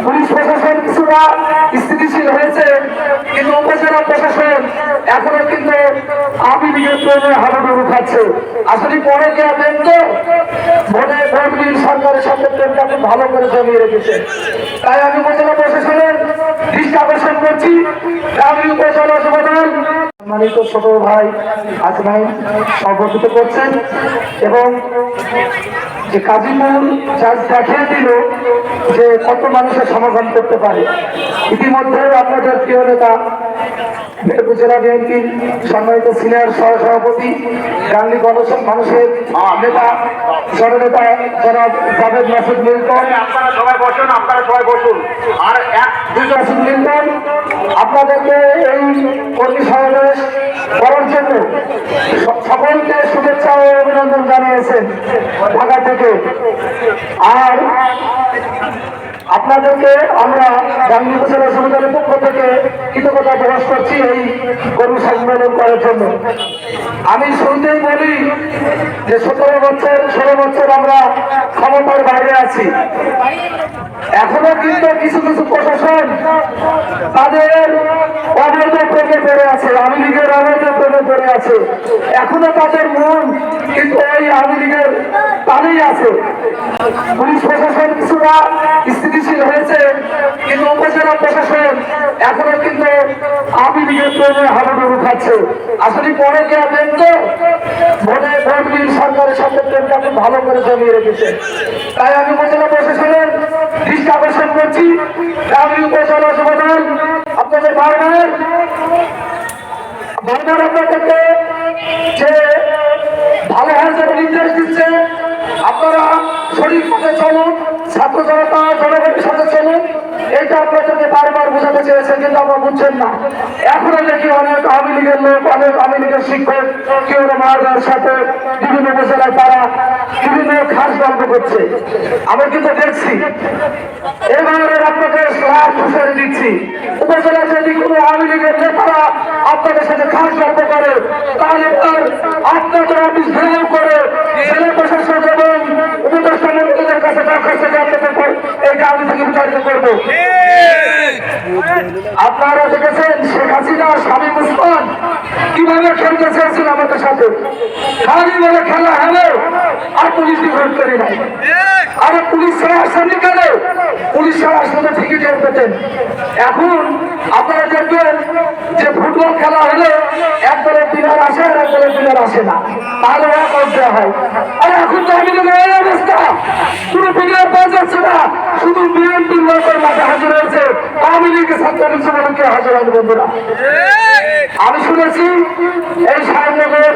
Police প্রশাসন কিছুটা স্থিতিশীল হয়েছে, কিন্তু উপজেলা প্রশাসন এখনো কিন্তু আওয়ামী লীগের প্রেমে হাবুডুবু খাচ্ছে। আসলে পরে কে আবেন তো ভোট সরকারের সাথে প্রেমটা খুব ভালো করে জমিয়ে রেখেছে। তাই আমি উপজেলা প্রশাসনের দৃষ্টি আকর্ষণ করছি, আমি উপজেলা সমাধান সম্মানিত ছোট ভাই আজমাইন সংগঠিত করছেন এবং যে কাজীপুর জাজ দেখিয়ে দিল যে কত মানুষের সমাধান করতে পারে। ইতিমধ্যে আপনাদের প্রিয় নেতা উপজেলা বিএনপির সম্মানিত সিনিয়র সহসভাপতি গান্ধী মানুষের নেতা জননেতা জনাব জাভেদ মাসুদ মিল্টন, আপনারা সবাই বসুন আর মাসুদ মিল্টন আপনাদেরকে এই কর্মী সমাবেশ করার জন্য সকলকে শুভেচ্ছা ও অভিনন্দন জানিয়েছেন ঢাকা থেকে। আর আপনাদেরকে আমরা গান্ধী উপজেলা সমিতির পক্ষ থেকে কৃতজ্ঞতা প্রকাশ করছি এই কর্মী সম্মেলন করার জন্য। আমি শুরুতেই বলি যে 16 বছর আমরা ক্ষমতার বাইরে আছি, এখনো কিন্তু কিছু কিছু প্রশাসন তাদের অবৈধ প্রেমে পড়ে আছে, আওয়ামী লীগের অবৈধ প্রেমে পড়ে আছে। এখনো তাদের মন কিন্তু ওই আওয়ামী লীগের তালেই আছে। পুলিশ প্রশাসন কিছুটা স্থিতিশীল হয়েছে, কিন্তু উপজেলা প্রশাসন এখনো কিন্তু আওয়ামী লীগের প্রেমে হাবুডুবু খাচ্ছে। আসলে পরে কে আবেন তো ভোট সরকারের সাথে প্রেমটা খুব ভালো করে জমিয়ে রেখেছে। তাই আমি উপজেলা প্রশাসনের দৃষ্টি আকর্ষণ করছি, আমি উপজেলা সমাধান আপনাদের বারবার আপনাদেরকে যে ভালো হওয়ার জন্য নির্দেশ দিচ্ছে, আপনারা শরীর পথে চলুন, ছাত্র জনতা জনগণের সাথে চলুন, এটা আপনাদেরকে বারবার বোঝাতে চেয়েছেন, কিন্তু আপনারা বুঝছেন না। এখনো দেখি অনেক আওয়ামী লীগের লোক, অনেক আওয়ামী লীগের শিক্ষক কেউ মারদার সাথে বিভিন্ন উপজেলায় তারা বিভিন্ন খাস গল্প করছে, আমরা কিন্তু দেখছি। এবারে আপনাকে হুঁশিয়ারি দিচ্ছি, উপজেলায় যদি কোনো আওয়ামী লীগের নেতারা আপনাদের সাথে খাস গল্প করে, তাহলে আপনাদের অফিস ঘেরাও করে জেলা প্রশাসন এবং উপদেষ্টা মন্ত্রীদের কাছে দরখাস্ত আপনাদের এই কাজ থেকে বিতাড়িত করবো। আপনারা দেখেছেন শেখ হাসিনা স্বামী মুসলমান কিভাবে খেলতে চেয়েছিল আমাদের সাথে, খালি বলে খেলা হলো আর পুলিশ বিভোট করি নাই। আর পুলিশ ছাড়া আসেনি কেন? পুলিশ ছাড়া আসলে ঠিকই টের পেতেন। এখন আপনারা দেখবেন যে ফুটবল খেলা হলে এক দলের প্লেয়ার আসে আর এক দলের প্লেয়ার আসে না, তাহলে ওরা কল দেওয়া হয়। আর এখন তো আমি এই অবস্থা, কোনো প্লেয়ার পাওয়া যাচ্ছে না, শুধু বিএনপির লোকের মাঠে হাজির হয়েছে, আওয়ামী লীগের ছাত্রলীগ জীবনকে হাজির হয়। বন্ধুরা, আমি শুনেছি এই সাহেবনগর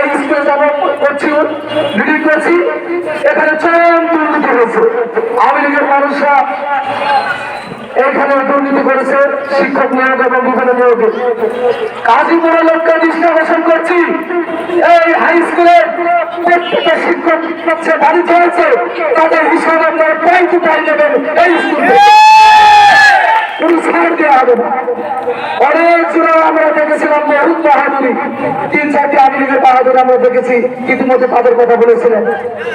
এই স্কুলে যাবো করছি, ভিডিও করছি, এখানে চরম দুর্নীতি হয়েছে। আওয়ামী লীগের মানুষরা এখানে দুর্নীতি করেছে, শিক্ষক নিয়োগ এবং বিভিন্ন নিয়োগে। কাজীপুরের লোককে দৃষ্টি আকর্ষণ করছি, এই হাই স্কুলের প্রত্যেকটা শিক্ষক সে বাড়ি হয়েছে, তাদের হিসাব আপনার প্রায় টু প্রায় নেবেন এই স্কুল কোনো ছাড় দেওয়া হবে না। অনেক চূড়াও আমরা দেখেছিলাম বহুত বাহাদুরি, 3-4টি আওয়ামী লীগের বাহাদুর আমরা দেখেছি, ইতিমধ্যে তাদের কথা বলেছিলেন।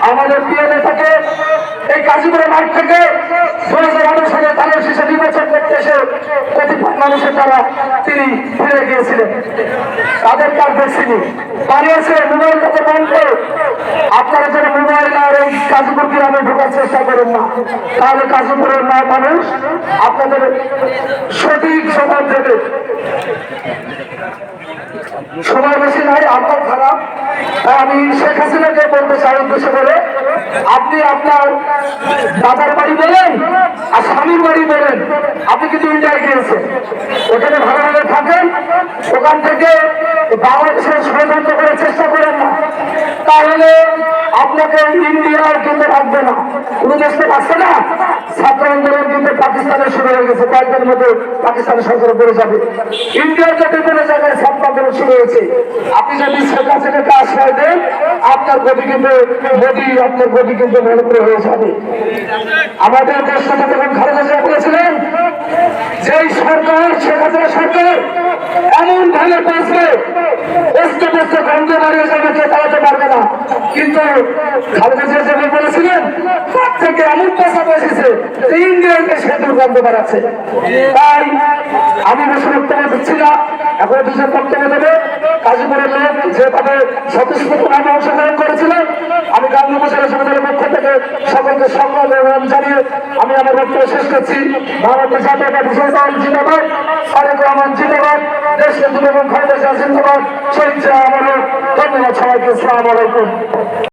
আমাদের প্রিয় নেতাকে এই কাজীপুরের মাঠ থেকে 2018 সালে তাদের শেষে নির্বাচন করতে এসে কতিপয় মানুষের দ্বারা তিনি ফিরে গিয়েছিলেন, তাদের কাজ দেখছিনি বাড়িয়েছে মোবাইল থেকে বন্ধ। আপনারা যারা মোবাইল আর এই কাজীপুর গ্রামে ঢোকার চেষ্টা করেন না, তাহলে কাজীপুরের মানুষ আপনাদের সঠিক জবাব দেবে। সময় বেশি নাই, আপনার খারাপ। আমি শেখ হাসিনাকে বলতে চাই উদ্দেশ্য করে, আপনি আপনার দাদার বাড়ি বলেন আর স্বামীর বাড়ি বলেন, আপনি কিন্তু ইন্ডিয়ায় গিয়েছেন, ওখানে ভালোভাবে থাকেন, ওখান থেকে বাংলাদেশের ষড়যন্ত্র করার চেষ্টা করেন না, তাহলে আপনাকে ইন্ডিয়ার কিন্তু রাখবে না। কোনো দেশ তো রাখছে না। ছাত্র আন্দোলন কিন্তু পাকিস্তানে শুরু হয়ে গেছে, কয়েকদিনের মধ্যে পাকিস্তানের সরকার পড়ে যাবে। ইন্ডিয়াতে বিভিন্ন জায়গায় ছাত্র আন্দোলন শুরু হয়েছে। আপনি যদি শেখ হাসিনাকে আশ্রয় দেন, আপনার গতি কিন্তু মনে হয়ে যাবে। আমাদের দেশ নেতা যখন খালেদা জিয়া বলেছিলেন যেই সরকার শেখ হাসিনা সরকার এমন ভাবে পৌঁছবে বসতে বসতে গন্ধ বাড়িয়ে যাবে, কে চালাতে পারবে না। কিন্তু খালেদা জিয়া যেভাবে বলেছিলেন তার থেকে এমন পেশাব এসেছে যে ইন্ডিয়াকে সে দুর্গন্ধ বাড়াচ্ছে। তাই আমি বেশি বক্তব্য দিচ্ছি না, এখন দুজন বক্তব্য দেবে কাজীপুরের লোক যে তাদের স্বতঃস্ফূর্তভাবে অংশগ্রহণ করেছিলেন। আমি গান্ধী উপজেলা সমিতির পক্ষ থেকে সকলকে সম্মান জানিয়ে আমি আমার বক্তব্য শেষ করছি। ভারতের জাতীয়তাবাদী দল জিন্দাবাদ, তারেক রহমান জিন্দাবাদ, দেশের যুবক খালেদা জিয়া জিন্দাবাদ, শহীদ জিয়া অমর হোক। ধন্যবাদ সবাইকে। আসসালামু আলাইকুম।